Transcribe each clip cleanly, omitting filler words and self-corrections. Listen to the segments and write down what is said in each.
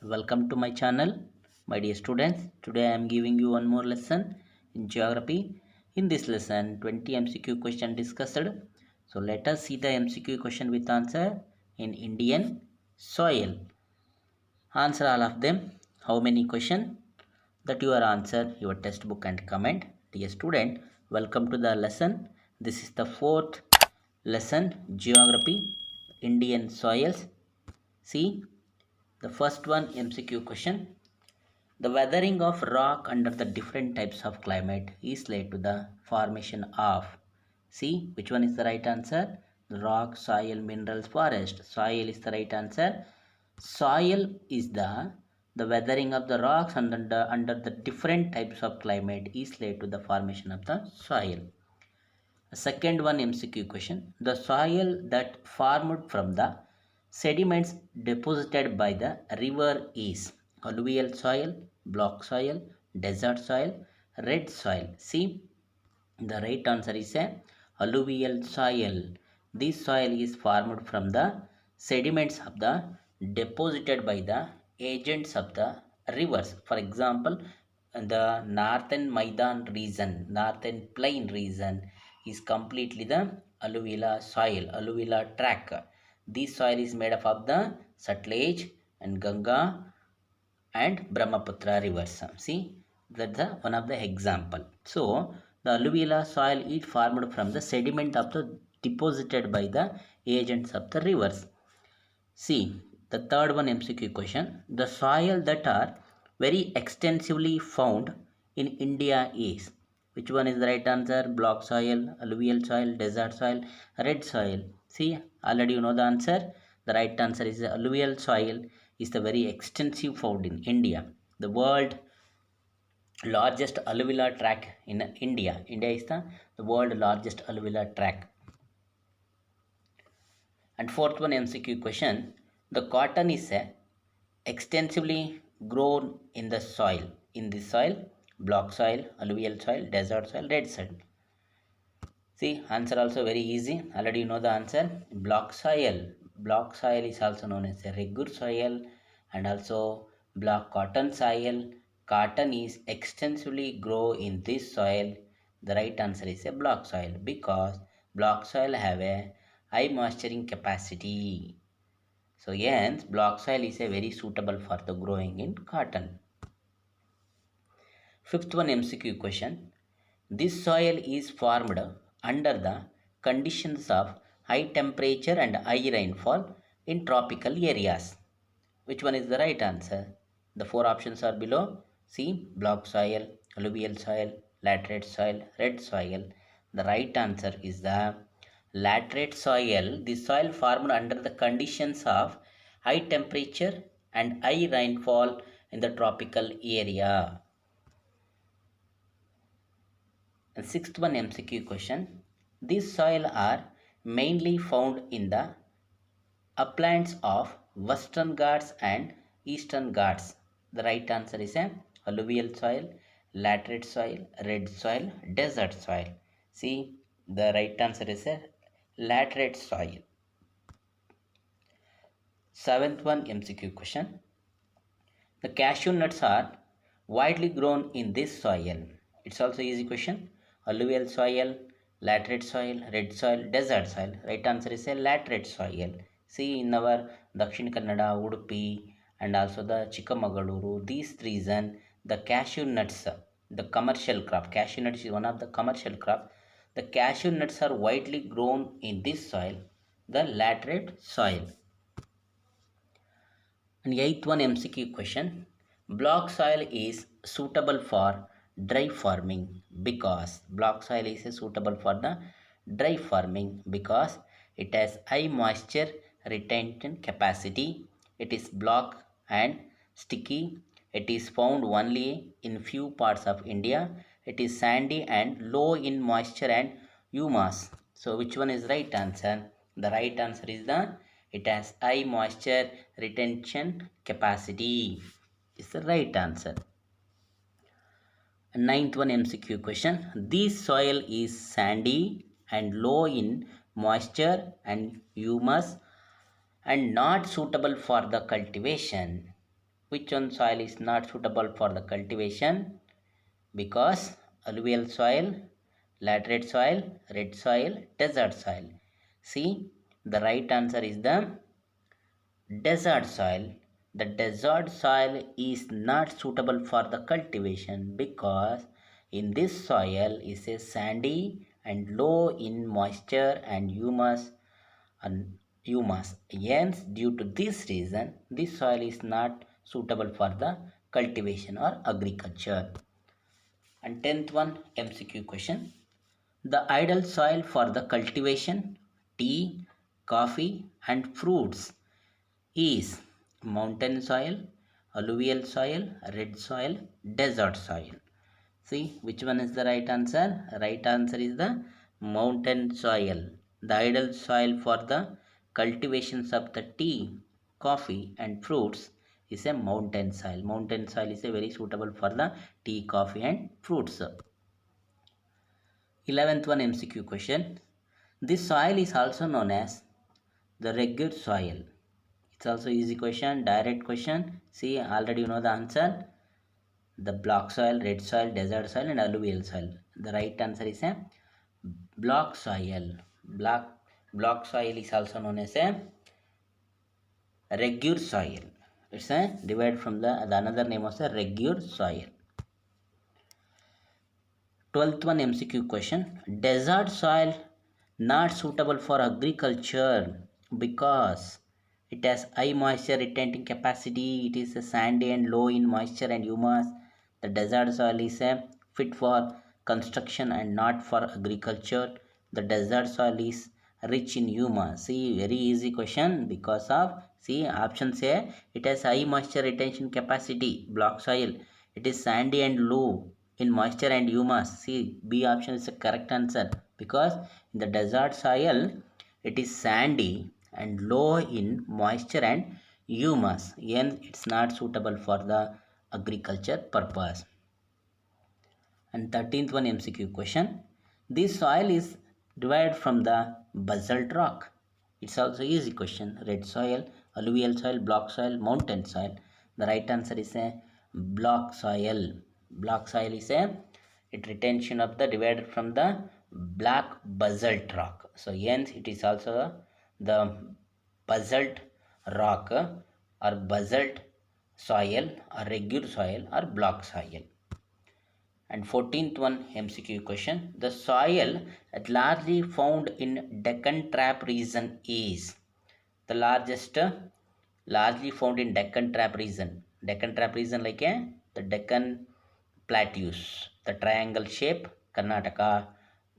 Welcome to my channel, my dear students. Today I am giving you one more lesson in geography. In this lesson, 20 MCQ question discussed. So let us see the MCQ question with answer in Indian soil. Answer all of them. How many question? That you are answer your textbook and comment. Dear student, welcome to the lesson. This is the fourth lesson, geography, Indian soils. See the first one MCQ question. The weathering of rock under the different types of climate is led to the formation of. See, which one is the right answer? The rock, soil, minerals, forest. Soil is the right answer. Soil is the weathering of the rocks under the different types of climate is led to the formation of the soil. Second one MCQ question. The soil that formed from the sediments deposited by the river is alluvial soil, block soil, desert soil, red soil. See, the right answer is a alluvial soil. This soil is formed from the sediments of the deposited by the agents of the rivers. For example, the northern Maidan region, northern plain region is completely the alluvial soil, alluvial track. This soil is made up of the Sutlej and Ganga and Brahmaputra rivers. See, that's one of the example. So, the alluvial soil is formed from the sediment of the deposited by the agents of the rivers. See, the third one MCQ question. The soil that are very extensively found in India is. Which one is the right answer? Block soil, alluvial soil, desert soil, red soil. See, already you know the answer. The right answer is alluvial soil is the very extensive found in India. The world largest alluvial tract in India. India is the world largest alluvial tract. And fourth one MCQ question. The cotton is extensively grown in the soil. In this soil, block soil, alluvial soil, desert soil, red soil. See, answer also very easy. Already you know the answer. Block soil. Block soil is also known as a regur soil and also block cotton soil. Cotton is extensively grow in this soil. The right answer is a block soil because block soil have a high moisturing capacity. So hence block soil is a very suitable for the growing in cotton. Fifth one MCQ question. This soil is formed under the conditions of high temperature and high rainfall in tropical areas. Which one is the right answer? The four options are below. C. Block soil, alluvial soil, laterite soil, red soil. The right answer is the laterite soil. The soil formed under the conditions of high temperature and high rainfall in the tropical area. And sixth one MCQ question. These soil are mainly found in the uplands of Western Ghats and Eastern Ghats. The right answer is a alluvial soil, laterite soil, red soil, desert soil. See, the right answer is a laterite soil. Seventh one MCQ question. The cashew nuts are widely grown in this soil. It's also easy question. Alluvial soil, laterite soil, red soil, desert soil. Right answer is a laterite soil. See, in our Dakshin Kannada, Udupi and also the Chikamagaluru, these region, the cashew nuts, the commercial crop. Cashew nuts is one of the commercial crop. The cashew nuts are widely grown in this soil, the laterite soil. And eighth one MCQ question. Block soil is suitable for dry farming because block soil is suitable for the dry farming because it has high moisture retention capacity. It is block and sticky. It is found only in few parts of India. It is sandy and low in moisture and humus. So which one is right answer? The right answer is the it has high moisture retention capacity. Is the right answer. Ninth one MCQ question. This soil is sandy and low in moisture and humus and not suitable for the cultivation. Which one soil is not suitable for the cultivation? Because alluvial soil, laterite soil, red soil, desert soil. See, the right answer is the desert soil. The desert soil is not suitable for the cultivation because in this soil is a sandy and low in moisture and humus. Hence, due to this reason, this soil is not suitable for the cultivation or agriculture. And 10th one MCQ question. The ideal soil for the cultivation, tea, coffee and fruits is mountain soil, alluvial soil, red soil, desert soil. See which one is the right answer? Right answer is the mountain soil. The ideal soil for the cultivations of the tea, coffee and fruits is a mountain soil. Mountain soil is a very suitable for the tea, coffee and fruits. 11th one MCQ question. This soil is also known as the rugged soil. It's also easy question, direct question. See, already you know the answer. The block soil, red soil, desert soil and alluvial soil. The right answer is a block soil. Block soil is also known as a rugged soil. It's a divided from the another name of the rugged soil. 12th one MCQ question. Desert soil not suitable for agriculture because it has high moisture retaining capacity. It is a sandy and low in moisture and humus. The desert soil is fit for construction and not for agriculture. The desert soil is rich in humus. See, very easy question because of, see, option A, it has high moisture retention capacity, block soil. It is sandy and low in moisture and humus. See, B option is the correct answer because in the desert soil it is sandy and low in moisture and humus. Hence, it's not suitable for the agriculture purpose. And 13th one MCQ question. This soil is derived from the basalt rock. It's also easy question. Red soil, alluvial soil, block soil, mountain soil. The right answer is a block soil. Block soil is a retention of the divided from the black basalt rock. So hence it is also the basalt rock or basalt soil or regular soil or block soil. And 14th one MCQ question. The soil largely found in Deccan Trap region is the largely found in Deccan Trap region. Deccan Trap region like the Deccan Plateaus, the triangle shape, Karnataka,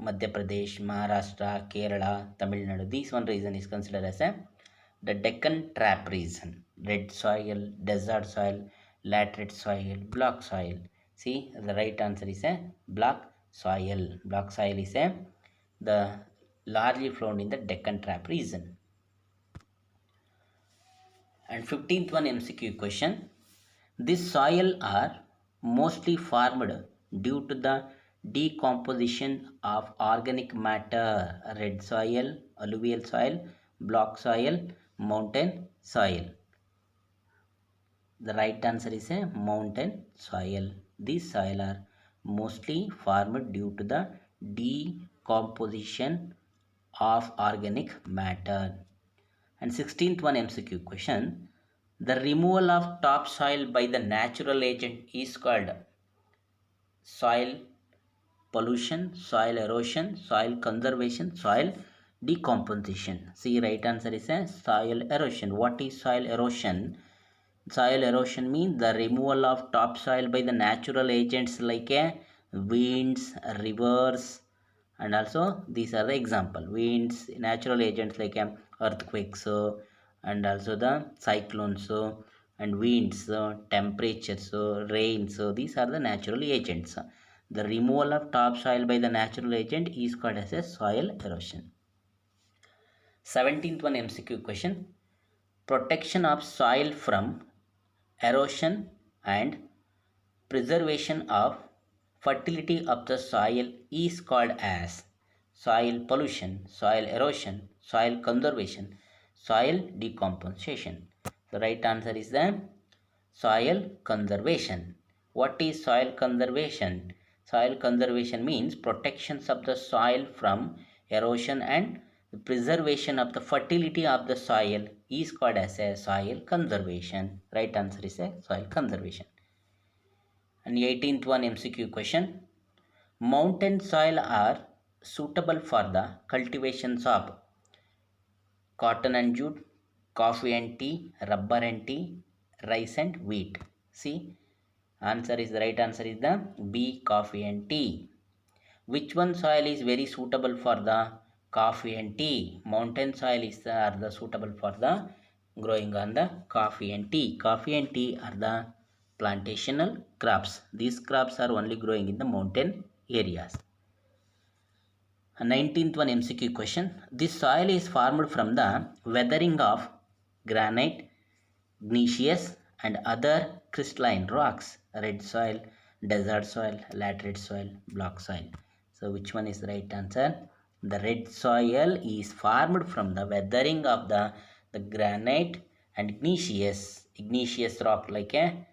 Madhya Pradesh, Maharashtra, Kerala, Tamil Nadu. This one region is considered as the Deccan Trap region. Red soil, desert soil, laterite soil, block soil. See, the right answer is a block soil. Block soil is the largely found in the Deccan Trap region. And 15th one MCQ question. This soil are mostly formed due to the decomposition of organic matter. Red soil, alluvial soil, block soil, mountain soil. The right answer is a mountain soil. These soil are mostly formed due to the decomposition of organic matter. And 16th one MCQ question. The removal of topsoil by the natural agent is called soil pollution, soil erosion, soil conservation, soil decomposition. See, right answer is a soil erosion. What is soil erosion? Soil erosion means the removal of topsoil by the natural agents like winds, rivers, and also these are the example. Winds, natural agents like earthquakes, and also the cyclones, and winds, temperatures, rains. These are the natural agents. The removal of topsoil by the natural agent is called as a soil erosion. 17th one MCQ question. Protection of soil from erosion and preservation of fertility of the soil is called as soil pollution, soil erosion, soil conservation, soil decomposition. The right answer is the soil conservation. What is soil conservation? Soil conservation means protection of the soil from erosion and the preservation of the fertility of the soil is called as a soil conservation. Right answer is a soil conservation. And 18th one MCQ question. Mountain soil are suitable for the cultivations of cotton and jute, coffee and tea, rubber and tea, rice and wheat. See, the right answer is the B, coffee and tea. Which one soil is very suitable for the coffee and tea? Mountain soil are the suitable for the growing on the coffee and tea. Coffee and tea are the plantational crops. These crops are only growing in the mountain areas. 19th one MCQ question. This soil is formed from the weathering of granite, igneous and other crystalline rocks. Red soil, desert soil, laterite soil, block soil. So which one is the right answer? The red soil is formed from the weathering of the granite and igneous rock like a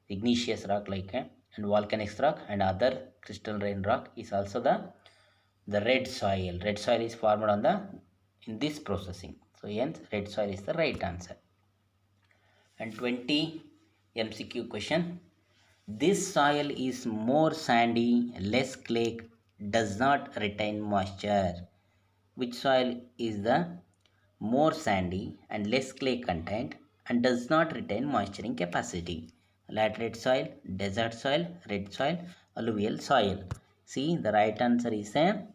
and volcanic rock and other crystalline rock is also the red soil. Red soil is formed on the in this processing. So hence red soil is the right answer. And 20 MCQ question. This soil is more sandy, less clay, does not retain moisture. Which soil is the more sandy and less clay content and does not retain moisturing capacity? Laterite soil, desert soil, red soil, alluvial soil. See, the right answer is a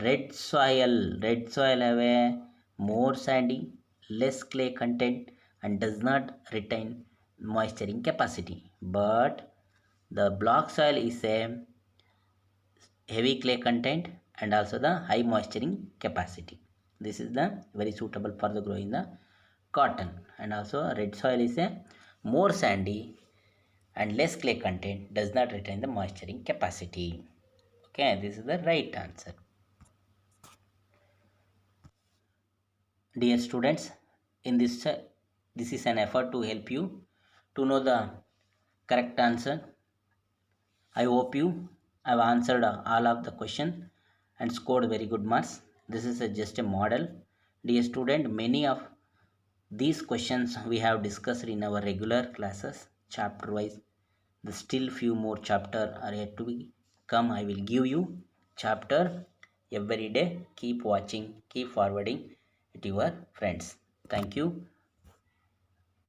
red soil. Red soil have a more sandy, less clay content and does not retain moisturing capacity. But the block soil is a heavy clay content and also the high moisturing capacity. This is the very suitable for the growing the cotton. And also red soil is a more sandy and less clay content, does not retain the moisturing capacity. Okay, this is the right answer. Dear students, in this is an effort to help you to know the correct answer. I hope you have answered all of the question and scored very good marks. This is just a model. Dear student, many of these questions we have discussed in our regular classes, chapter wise. The still few more chapter are yet to be come. I will give you chapter every day. Keep watching, keep forwarding to your friends. Thank you.